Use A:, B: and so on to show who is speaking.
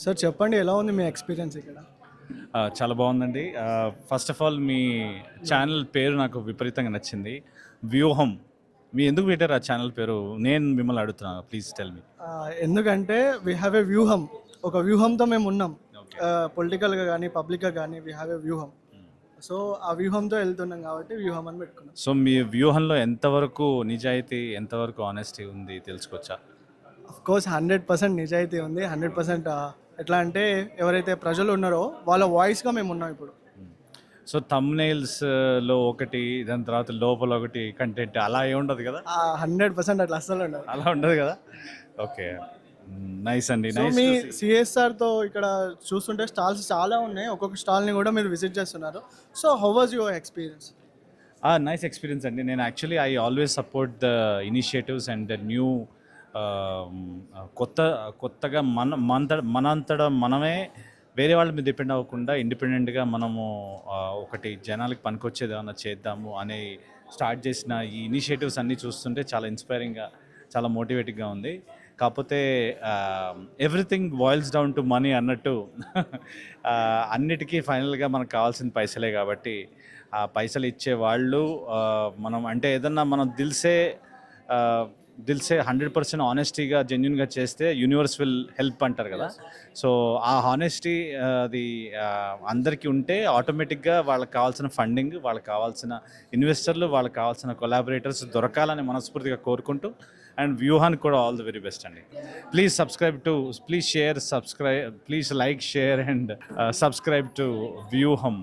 A: Sir చెప్పండి, ఎలా ఉంది మీ ఎక్స్పీరియన్స్ ఇక్కడ?
B: చాలా బాగుందండి. First of all me channel పేరు నాకు విపరీతంగా నచ్చింది. వ్యూహం. మీ ఎందుకు పెట్టారు ఆ ఛానల్ పేరు? నేను మిమ్మల్ని అడుగుతున్నాను, ప్లీజ్ టెల్ మీ.
A: ఎందుకంటే వీ హ్యావ్ ఏ వ్యూహం, ఒక వ్యూహంతో మేము ఉన్నాం. పొలిటికల్గా కానీ పబ్లిక్గా కానీ వీ హ్యావ్ ఏ వ్యూహం. సో ఆ వ్యూహంతో వెళ్తున్నాం కాబట్టి వ్యూహం అని పెట్టుకున్నాం.
B: సో మీ వ్యూహంలో ఎంతవరకు నిజాయితీ, ఎంతవరకు ఆనెస్టీ ఉంది తెలుసుకోవచ్చా?
A: అఫ్ కోర్స్ 100% నిజాయితీ ఉంది. 100% ఎట్లా అంటే ఎవరైతే ప్రజలు ఉన్నారో వాళ్ళ వాయిస్గా మేము ఉన్నాం ఇప్పుడు.
B: సో థంబ్నెయిల్స్లో ఒకటి, దాని తర్వాత లోపల ఒకటి కంటెంట్ అలా ఏముండదు కదా?
A: 100% అట్లా అస్సలు ఉండదు.
B: అలా ఉండదు కదా? ఓకే, నైస్ అండి.
A: సో మీ సిఎస్ఆర్తో ఇక్కడ చూస్తుంటే స్టాల్స్ చాలా ఉన్నాయి, ఒక్కొక్క స్టాల్ని కూడా మీరు విజిట్ చేస్తున్నారు. So how was your experience?
B: Nice experience అండి. నేను actually I always support the initiatives and the new కొత్తగా మనంతట మనమే వేరే వాళ్ళ మీద డిపెండ్ అవ్వకుండా ఇండిపెండెంట్గా మనము ఒకటి జనాలకి పనికొచ్చేది ఏమన్నా చేద్దాము అని స్టార్ట్ చేసిన ఈ ఇనిషియేటివ్స్ అన్నీ చూస్తుంటే చాలా ఇన్స్పైరింగ్గా, చాలా మోటివేటింగ్గా ఉంది. కాకపోతే everything boils down to money అన్నట్టు అన్నిటికీ ఫైనల్గా మనకు కావాల్సిన పైసలే కాబట్టి ఆ పైసలు ఇచ్చే వాళ్ళు మనం అంటే ఏదన్నా మనం దిల్సే 100% ఆనెస్టీగా జెన్యున్గా చేస్తే యూనివర్స్ విల్ హెల్ప్ అంటారు కదా. సో ఆ హానెస్టీ అది అందరికీ ఉంటే ఆటోమేటిక్గా వాళ్ళకి కావాల్సిన ఫండింగ్, వాళ్ళకి కావాల్సిన ఇన్వెస్టర్లు, వాళ్ళకి కావాల్సిన కొలాబరేటర్స్ దొరకాలని మనస్ఫూర్తిగా కోరుకుంటూ, అండ్ వ్యూహానికి కూడా ఆల్ ది వెరీ బెస్ట్ అండి. Please like, share and subscribe to వ్యూహం.